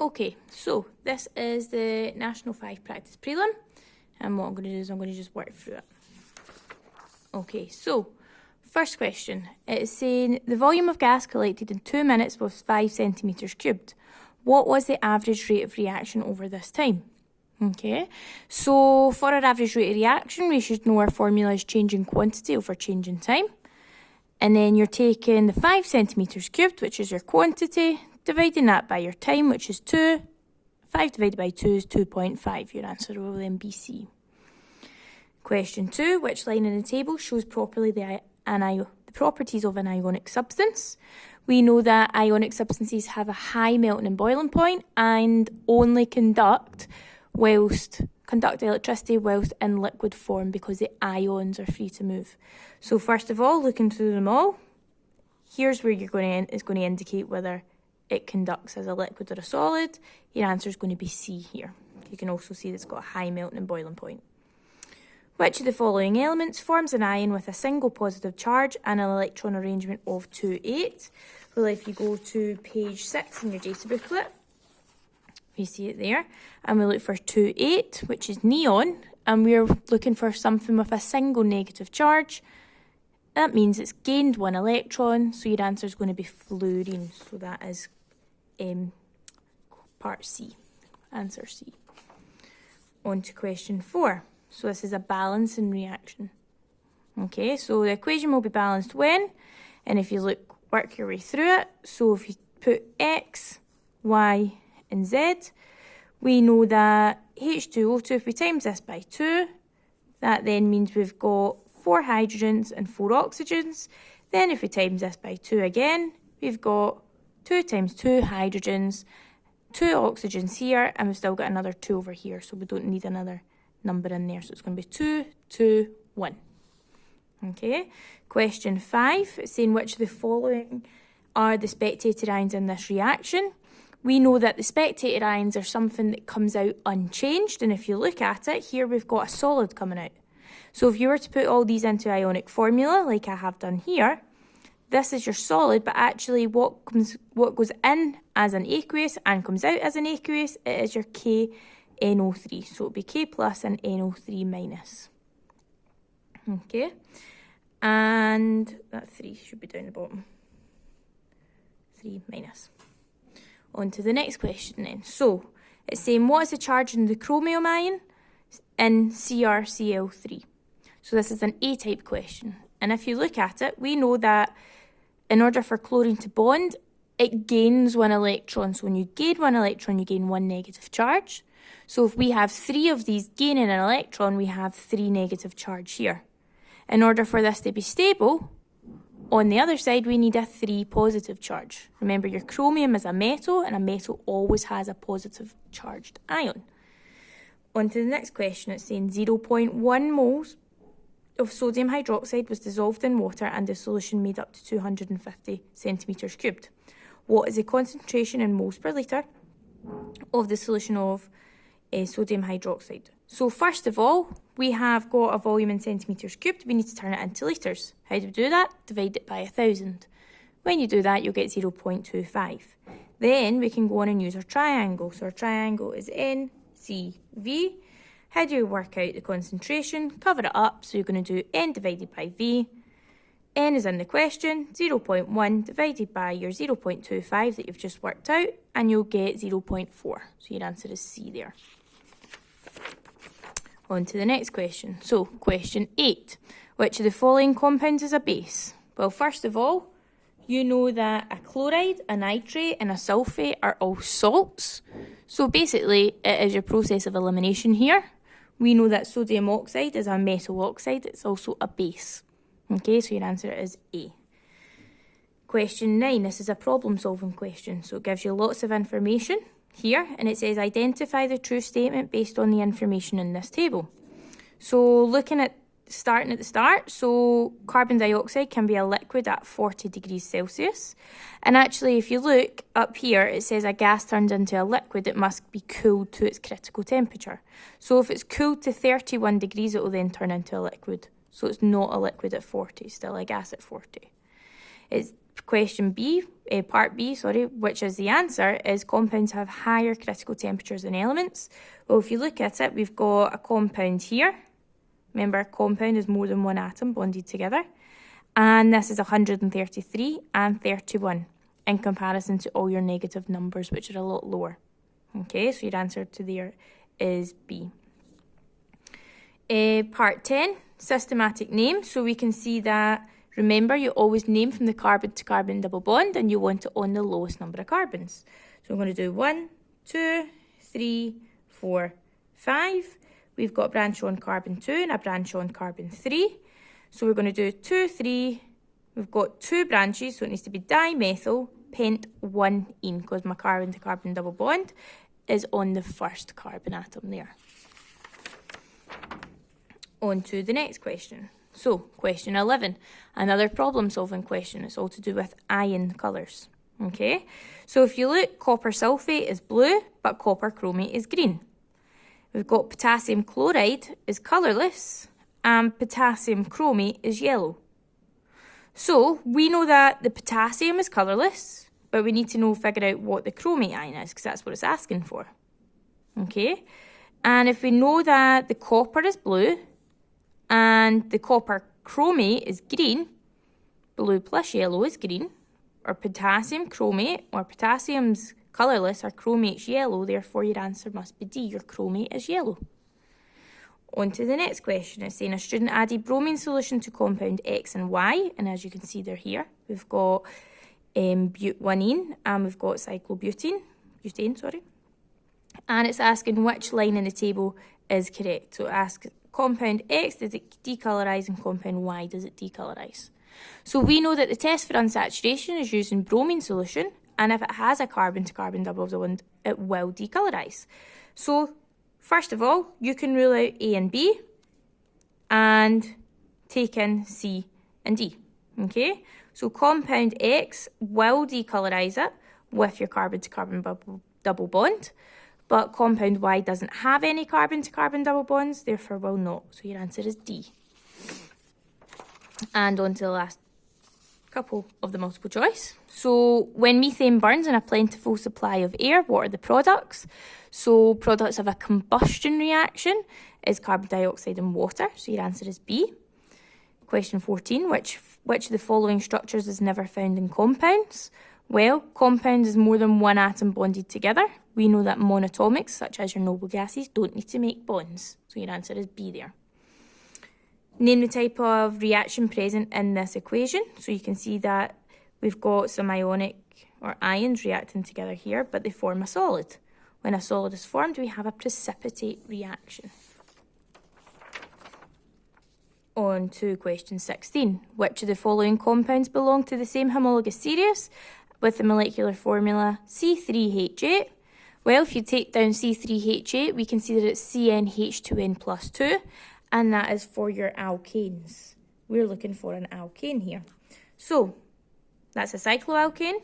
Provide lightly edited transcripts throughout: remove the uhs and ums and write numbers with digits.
Okay, so this is the National 5 Practice Prelim, and what I'm going to do is I'm going to just work through it. Okay, so first question. It is saying the volume of gas collected in 2 minutes was 5 centimetres cubed. What was the average rate of reaction over this time? Okay, so for our average rate of reaction, we should know our formula is change in quantity over change in time. And then you're taking the 5 centimetres cubed, which is your quantity, dividing that by your time, which is 2. 5 divided by 2 is 2.5. Your answer will then be C. Question 2. Which line in the table shows properly the properties of an ionic substance? We know that ionic substances have a high melting and boiling point and only conduct electricity whilst in liquid form because the ions are free to move. So first of all, looking through them all, here's where it's going to indicate whether it conducts as a liquid or a solid. Your answer is going to be C here. You can also see that it's got a high melting and boiling point. Which of the following elements forms an ion with a single positive charge and an electron arrangement of 2,8? Well, if you go to page 6 in your data booklet, you see it there, and we look for 2,8, which is neon, and we're looking for something with a single negative charge. That means it's gained 1 electron, so your answer is going to be fluorine. So that is part C, answer C. On to question 4. So this is a balancing reaction. Okay, so the equation will be balanced when, and if you work your way through it, so if you put X, Y, and Z, we know that H2O2, if we times this by 2, that then means we've got 4 hydrogens and 4 oxygens. Then if we times this by 2 again, we've got 2 times 2 hydrogens, 2 oxygens here, and we've still got another 2 over here, so we don't need another number in there. So it's going to be 2, 2, 1. Okay, question 5, it's saying which of the following are the spectator ions in this reaction. We know that the spectator ions are something that comes out unchanged, and if you look at it, here we've got a solid coming out. So if you were to put all these into ionic formula, like I have done here, this is your solid, but actually what goes in as an aqueous and comes out as an aqueous, it is your KNO3. So it would be K plus and NO3 minus. Okay, and that 3 should be down the bottom. 3 minus. On to the next question then. So, it's saying what is the charge in the chromium ion in CrCl3? So this is an A-type question. And if you look at it, we know that in order for chlorine to bond, it gains 1 electron. So when you gain 1 electron, you gain 1 negative charge. So if we have 3 of these gaining an electron, we have 3 negative charge here. In order for this to be stable, on the other side, we need a 3 positive charge. Remember, your chromium is a metal, and a metal always has a positive charged ion. On to the next question. It's saying 0.1 moles of sodium hydroxide was dissolved in water and the solution made up to 250 centimetres cubed. What is the concentration in moles per litre of the solution of sodium hydroxide? So first of all, we have got a volume in centimetres cubed. We need to turn it into litres. How do we do that? Divide it by 1,000. When you do that, you'll get 0.25. Then we can go on and use our triangle. So our triangle is NCV. How do we work out the concentration? Cover it up. So you're going to do N divided by V. N is in the question. 0.1 divided by your 0.25 that you've just worked out. And you'll get 0.4. So your answer is C there. On to the next question. So, question 8. Which of the following compounds is a base? Well, first of all, you know that a chloride, a nitrate, and a sulfate are all salts. So basically, it is your process of elimination here. We know that sodium oxide is a metal oxide. It's also a base. Okay, so your answer is A. Question 9. This is a problem-solving question. So it gives you lots of information here, and it says identify the true statement based on the information in this table. So starting at the start, so carbon dioxide can be a liquid at 40 degrees Celsius. And actually, if you look up here, it says a gas turns into a liquid, it must be cooled to its critical temperature. So if it's cooled to 31 degrees, it will then turn into a liquid. So it's not a liquid at 40, still a gas at 40. question B, part B, sorry, which is the answer, is compounds have higher critical temperatures than elements. Well, if you look at it, we've got a compound here. Remember, a compound is more than one atom bonded together. And this is 133 and 31 in comparison to all your negative numbers, which are a lot lower. Okay, so your answer to there is B. Part 10, systematic name. So we can see that, remember, you always name from the carbon to carbon double bond, and you want it on the lowest number of carbons. So I'm going to do 1, 2, 3, 4, 5. We've got a branch on carbon 2 and a branch on carbon 3. So we're going to do 2, 3. We've got 2 branches, so it needs to be dimethyl pent 1-ene, because my carbon to carbon double bond is on the first carbon atom there. On to the next question. So, question 11, another problem-solving question. It's all to do with ion colours. Okay, so if you look, copper sulfate is blue, but copper chromate is green. We've got potassium chloride is colourless, and potassium chromate is yellow. So, we know that the potassium is colourless, but we need to figure out what the chromate ion is, because that's what it's asking for. Okay, and if we know that the copper is blue, and the copper chromate is green, blue plus yellow is green, or potassium chromate, or potassium's colourless, or chromate's yellow, therefore your answer must be D, your chromate is yellow. On to the next question. It's saying a student added bromine solution to compound X and Y, and as you can see they're here. We've got but1-ene, and we've got cyclobutane, and it's asking which line in the table is correct. So it asks compound X, does it decolorise, and compound Y, does it decolorise? So we know that the test for unsaturation is using bromine solution, and if it has a carbon to carbon double bond, it will decolorise. So first of all, you can rule out A and B and take in C and D. Okay, so compound X will decolorise it with your carbon to carbon double bond, but compound Y doesn't have any carbon to carbon double bonds, therefore will not. So your answer is D. And on to the last couple of the multiple choice. So when methane burns in a plentiful supply of air, what are the products? So products of a combustion reaction is carbon dioxide and water. So your answer is B. Question 14, which of the following structures is never found in compounds? Well, compounds is more than one atom bonded together. We know that monatomics, such as your noble gases, don't need to make bonds. So your answer is B there. Name the type of reaction present in this equation. So you can see that we've got some ionic or ions reacting together here, but they form a solid. When a solid is formed, we have a precipitate reaction. On to question 16. Which of the following compounds belong to the same homologous series with the molecular formula C3H8? Well, if you take down C3H8, we can see that it's CnH2n plus 2, and that is for your alkanes. We're looking for an alkane here. So, that's a cycloalkane,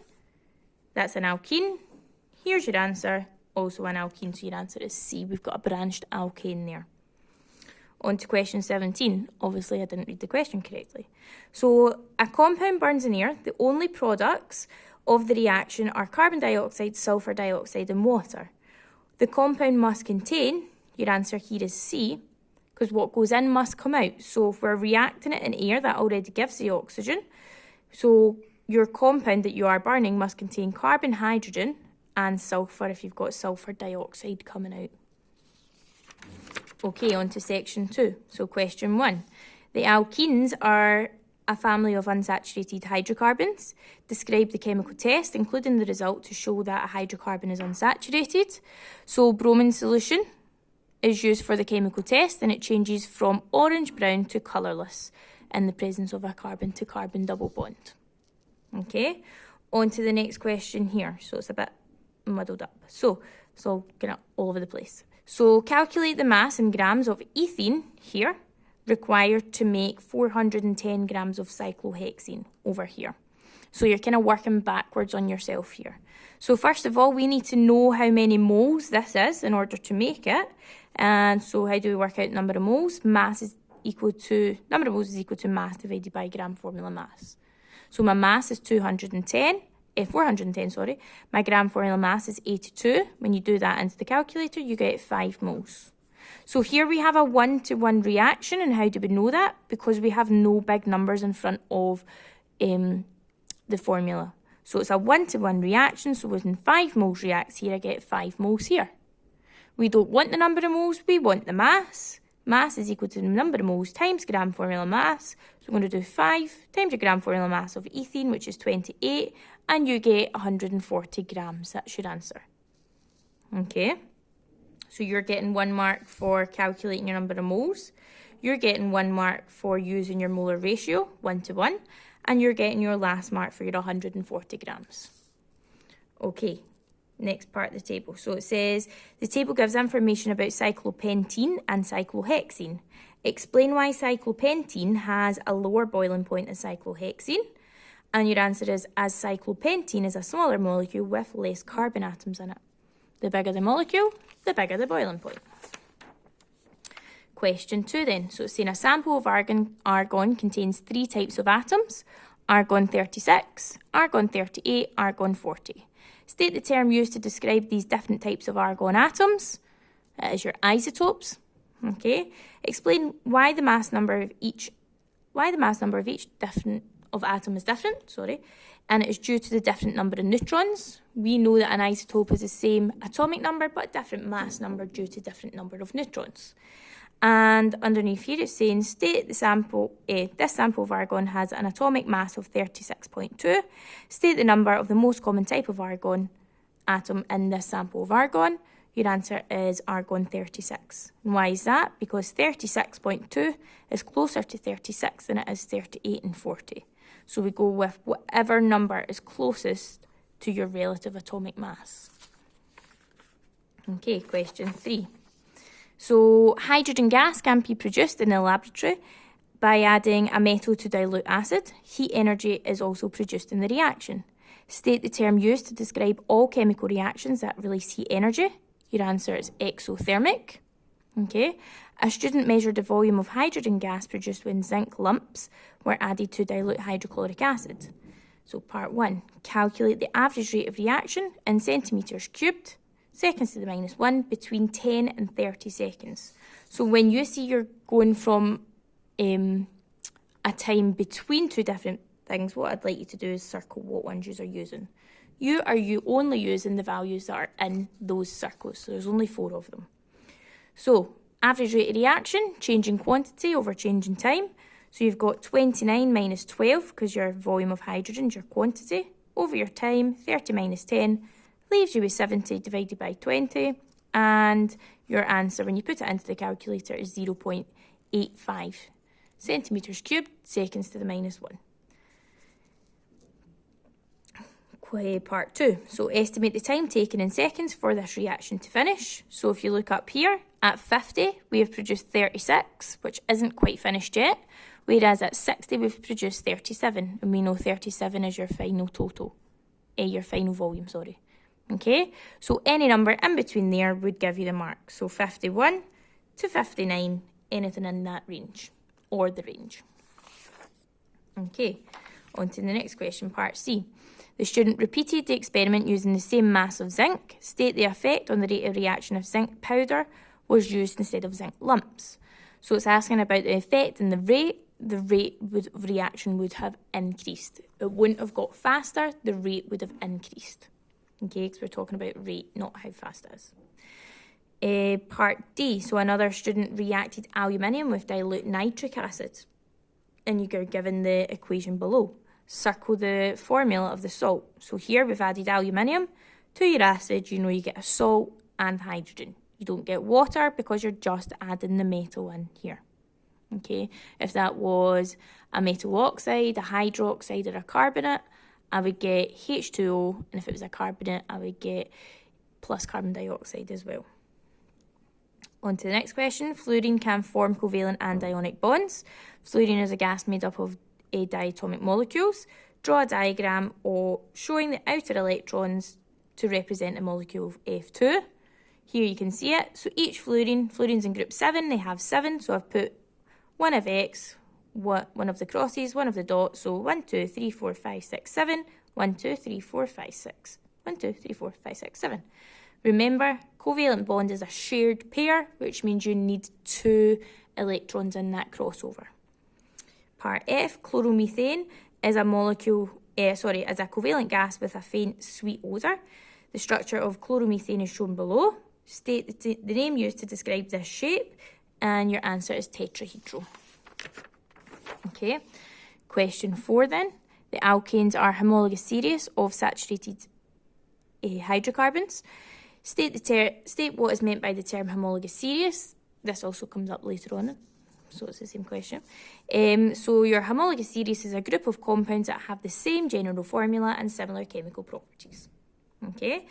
that's an alkene. Here's your answer, also an alkene, so your answer is C. We've got a branched alkane there. On to question 17. Obviously, I didn't read the question correctly. So, a compound burns in air. The only products of the reaction are carbon dioxide, sulfur dioxide, and water. The compound must contain, your answer here is C, because what goes in must come out. So if we're reacting it in air, that already gives the oxygen. So your compound that you are burning must contain carbon, hydrogen, and sulfur if you've got sulfur dioxide coming out. Okay, on to section 2. So question 1. The alkenes are a family of unsaturated hydrocarbons. Describe the chemical test, including the result to show that a hydrocarbon is unsaturated. So bromine solution is used for the chemical test, and it changes from orange-brown to colourless in the presence of a carbon to carbon double bond. Okay, on to the next question here. So it's a bit muddled up. So it's all kind of all over the place. So calculate the mass in grams of ethene here required to make 410 grams of cyclohexane over here. So you're kind of working backwards on yourself here. So first of all, we need to know how many moles this is in order to make it. And so how do we work out number of moles? Number of moles is equal to mass divided by gram formula mass. So my mass is 410, sorry. My gram formula mass is 82. When you do that into the calculator, you get 5 moles. So here we have a 1-to-1 reaction, and how do we know that? Because we have no big numbers in front of the formula. So it's a 1-to-1 reaction, so when 5 moles reacts here, I get 5 moles here. We don't want the number of moles, we want the mass. Mass is equal to the number of moles times gram formula mass. So I'm going to do 5 times your gram formula mass of ethene, which is 28, and you get 140 grams. That's your answer. Okay, so you're getting 1 mark for calculating your number of moles. You're getting 1 mark for using your molar ratio, 1-to-1, and you're getting your last mark for your 140 grams. Okay. Next part of the table. So it says, the table gives information about cyclopentene and cyclohexene. Explain why cyclopentene has a lower boiling point than cyclohexene. And your answer is, as cyclopentene is a smaller molecule with less carbon atoms in it. The bigger the molecule, the bigger the boiling point. Question 2 then. So it's saying a sample of argon contains 3 types of atoms: argon-36, argon-38, argon-40. State the term used to describe these different types of argon atoms. That is your isotopes. Okay. Explain why the mass number of each atom is different. And it is due to the different number of neutrons. We know that an isotope is the same atomic number but different mass number due to different number of neutrons. And underneath here it's saying, state the sample, this sample of argon has an atomic mass of 36.2. State the number of the most common type of argon atom in this sample of argon. Your answer is argon-36. And why is that? Because 36.2 is closer to 36 than it is 38 and 40. So we go with whatever number is closest to your relative atomic mass. Okay, question 3. So hydrogen gas can be produced in the laboratory by adding a metal to dilute acid. Heat energy is also produced in the reaction. State the term used to describe all chemical reactions that release heat energy. Your answer is exothermic. Okay. A student measured the volume of hydrogen gas produced when zinc lumps were added to dilute hydrochloric acid. So part 1, calculate the average rate of reaction in centimetres cubed, seconds to the -1, between 10 and 30 seconds. So when you see you're going from a time between 2 different things, what I'd like you to do is circle what ones you are using. You are only using the values that are in those circles. So there's only 4 of them. So average rate of reaction, change in quantity over change in time. So you've got 29 minus 12, because your volume of hydrogen is your quantity, over your time, 30 minus 10, leaves you with 70 divided by 20, and your answer, when you put it into the calculator, is 0.85 centimetres cubed, seconds to the -1. Part 2. So estimate the time taken in seconds for this reaction to finish. So if you look up here, at 50, we have produced 36, which isn't quite finished yet, whereas at 60, we've produced 37, and we know 37 is your final total, your final volume, sorry. Okay, so any number in between there would give you the mark. So 51 to 59, anything in that range, or the range. Okay, on to the next question, part C. The student repeated the experiment using the same mass of zinc. State the effect on the rate of reaction if zinc powder was used instead of zinc lumps. So it's asking about the effect and the rate. The rate of reaction would have increased. It wouldn't have got faster, the rate would have increased. Okay, because we're talking about rate, not how fast it is. Part D, so another student reacted aluminium with dilute nitric acid. And you're given the equation below. Circle the formula of the salt. So here we've added aluminium to your acid. You know you get a salt and hydrogen. You don't get water because you're just adding the metal in here. Okay, if that was a metal oxide, a hydroxide, or a carbonate, I would get H2O, and if it was a carbonate, I would get plus carbon dioxide as well. On to the next question. Fluorine can form covalent and ionic bonds. Fluorine is a gas made up of diatomic molecules. Draw a diagram showing the outer electrons to represent a molecule of F2. Here you can see it. So each fluorine's in group 7, they have 7, so I've put 1 of X, one of the crosses, one of the dots. So 1, 2, 3, 4, 5, 6, 7. 1, 2, 3, 4, 5, 6. 1, 2, 3, 4, 5, 6, 7. Remember, covalent bond is a shared pair, which means you need 2 electrons in that crossover. Part F, chloromethane is a covalent gas with a faint sweet odour. The structure of chloromethane is shown below. State the name used to describe this shape, and your answer is tetrahedral. Okay, question 4 then. The alkanes are homologous series of saturated hydrocarbons. State what is meant by the term homologous series. This also comes up later on, so it's the same question. So your homologous series is a group of compounds that have the same general formula and similar chemical properties. Okay,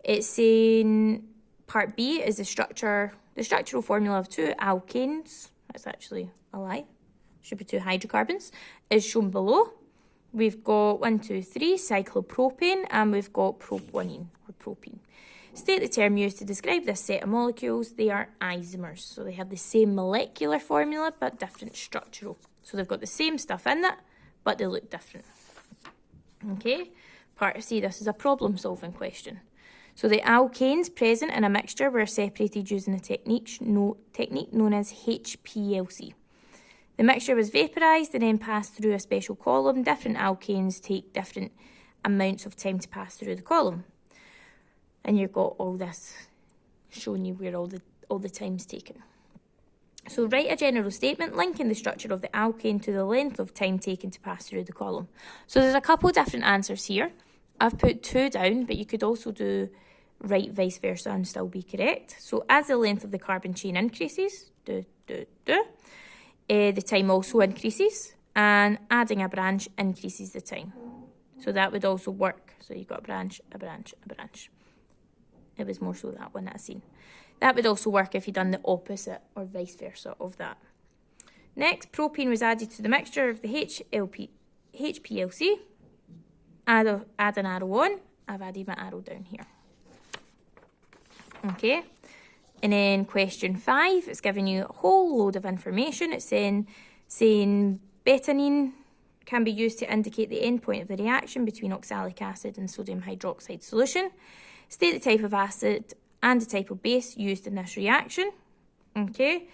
it's saying part B is the structural formula of 2 alkanes. That's actually a lie. Should be 2 hydrocarbons. Is shown below. We've got 1, 2, 3 cyclopropane, and we've got propanine or propene. State the term used to describe this set of molecules. They are isomers. So they have the same molecular formula but different structural. So they've got the same stuff in it, but they look different. Okay, part C, this is a problem solving question. So the alkanes present in a mixture were separated using a technique known as HPLC. The mixture was vaporised and then passed through a special column. Different alkanes take different amounts of time to pass through the column. And you've got all this showing you where all the time's taken. So write a general statement linking the structure of the alkane to the length of time taken to pass through the column. So there's a couple of different answers here. I've put 2 down, but you could also write vice versa and still be correct. So as the length of the carbon chain increases, the time also increases, and adding a branch increases the time. So that would also work. So you've got a branch, a branch, a branch. It was more so that one that I've seen. That would also work if you'd done the opposite or vice versa of that. Next, propane was added to the mixture of the HPLC. Add an arrow on. I've added my arrow down here. Okay. And then question 5, it's giving you a whole load of information. It's saying betaine can be used to indicate the end point of the reaction between oxalic acid and sodium hydroxide solution. State the type of acid and the type of base used in this reaction. Okay,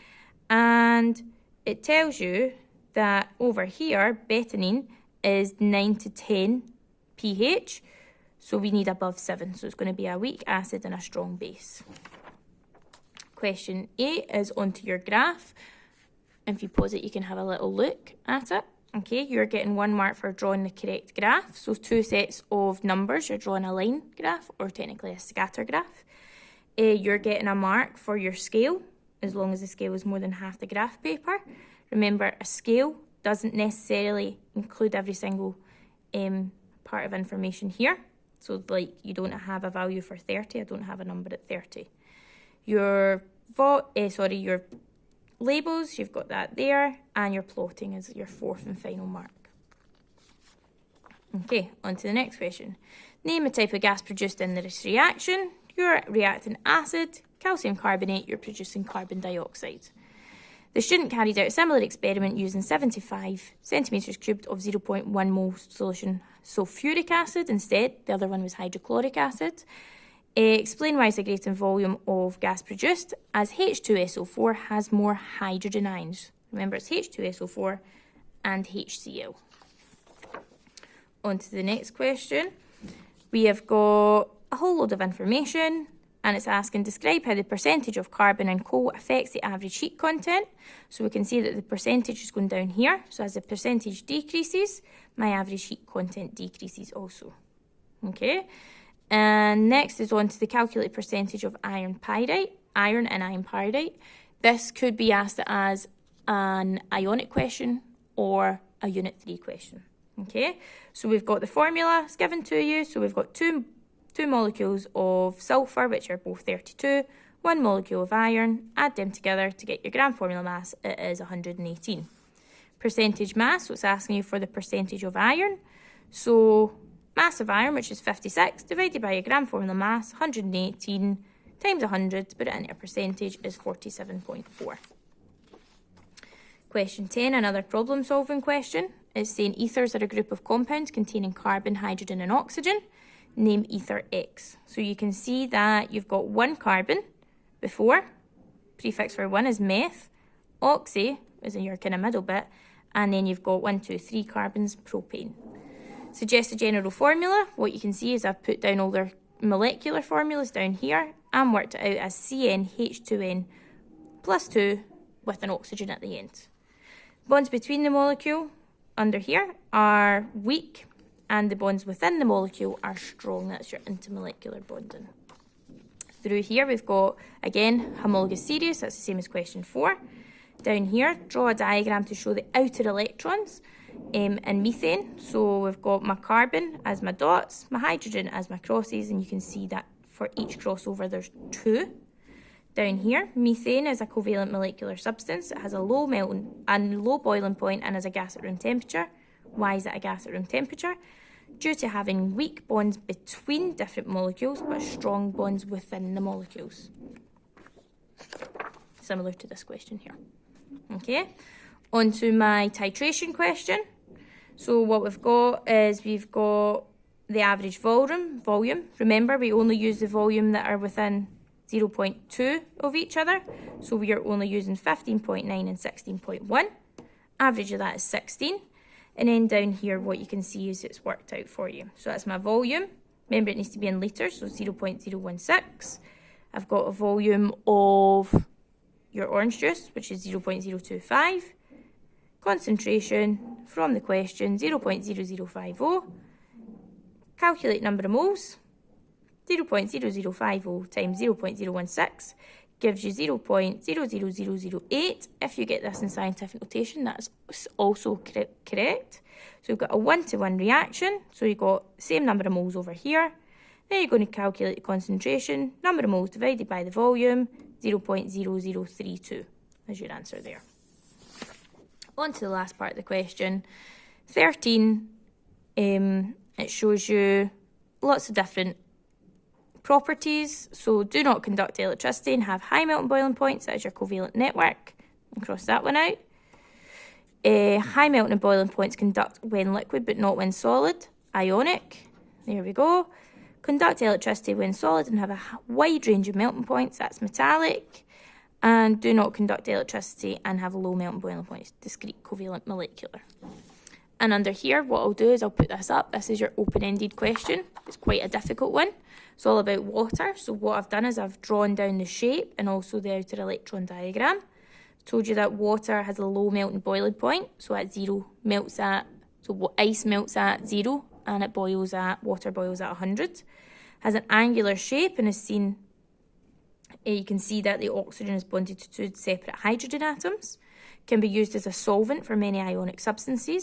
and it tells you that over here, betaine is 9 to 10 pH, so we need above 7. So it's going to be a weak acid and a strong base. Question 8 is onto your graph. If you pause it, you can have a little look at it. Okay, you're getting 1 mark for drawing the correct graph. So 2 sets of numbers, you're drawing a line graph, or technically a scatter graph. You're getting a mark for your scale, as long as the scale is more than half the graph paper. Remember, a scale doesn't necessarily include every single part of information here. So like, you don't have a value for 30, I don't have a number at 30. Your labels, you've got that there, and your plotting is your 4th and final mark. Okay, on to the next question. Name a type of gas produced in this reaction. You're reacting acid, calcium carbonate, you're producing carbon dioxide. The student carried out a similar experiment using 75 centimetres cubed of 0.1 mole solution sulfuric acid instead. The other one was hydrochloric acid. Explain why it's a greater volume of gas produced, as H2SO4 has more hydrogen ions. Remember, it's H2SO4 and HCl. On to the next question. We have got a whole load of information, and it's asking, describe how the percentage of carbon in coal affects the average heat content. So we can see that the percentage is going down here. So as the percentage decreases, my average heat content decreases also. Okay. And next is on to the calculate percentage of iron and iron pyrite. This could be asked as an ionic question or a unit 3 question. Okay, so we've got the formula, it's given to you. So we've got two molecules of sulfur, which are both 32, 1 molecule of iron, add them together to get your gram formula mass, it is 118. Percentage mass, so it's asking you for the percentage of iron. So mass of iron, which is 56, divided by your gram formula mass, 118, times 100, put it into a percentage, is 47.4. Question 10, another problem solving question. It's saying ethers are a group of compounds containing carbon, hydrogen and oxygen. Name ether X. So you can see that you've got one carbon before, prefix for one is meth, oxy is in your kind of middle bit, and then you've got 1, 2, 3 carbons, propane. Suggest a general formula. What you can see is I've put down all their molecular formulas down here and worked it out as CnH2n plus 2 with an oxygen at the end. Bonds between the molecule under here are weak and the bonds within the molecule are strong. That's your intermolecular bonding. Through here we've got, again, homologous series. That's the same as question 4. Down here, draw a diagram to show the outer electrons in methane. So we've got my carbon as my dots, my hydrogen as my crosses, and you can see that for each crossover there's 2. Down here, methane is a covalent molecular substance. It has a low melting and low boiling point and is a gas at room temperature. Why is it a gas at room temperature? Due to having weak bonds between different molecules but strong bonds within the molecules. Similar to this question here. Okay, on to my titration question. So what we've got is we've got the average volume. Remember, we only use the volume that are within 0.2 of each other. So we are only using 15.9 and 16.1. Average of that is 16. And then down here, what you can see is it's worked out for you. So that's my volume. Remember, it needs to be in litres, so 0.016. I've got a volume of your orange juice, which is 0.025. Concentration from the question, 0.0050. Calculate number of moles. 0.0050 times 0.016 gives you 0.00008. If you get this in scientific notation, that's also correct. So we've got a 1-to-1 reaction. So you've got the same number of moles over here. Then you're going to calculate the concentration, number of moles divided by the volume, 0.0032 as your answer there. On to the last part of the question. 13, it shows you lots of different properties. So do not conduct electricity and have high melting boiling points. That is your covalent network. And cross that one out. High melting and boiling points conduct when liquid but not when solid. Ionic. There we go. Conduct electricity when solid and have a wide range of melting points. That's metallic. And do not conduct electricity and have low melting boiling points. Discrete covalent molecular. And under here, what I'll do is I'll put this up. This is your open-ended question. It's quite a difficult one. It's all about water. So what I've done is I've drawn down the shape and also the outer electron diagram. Told you that water has a low melting boiling point. So at 0 melts at, so ice melts at 0 and it boils at, water boils at 100. Has an angular shape and is seen, you can see that the oxygen is bonded to 2 separate hydrogen atoms. Can be used as a solvent for many ionic substances.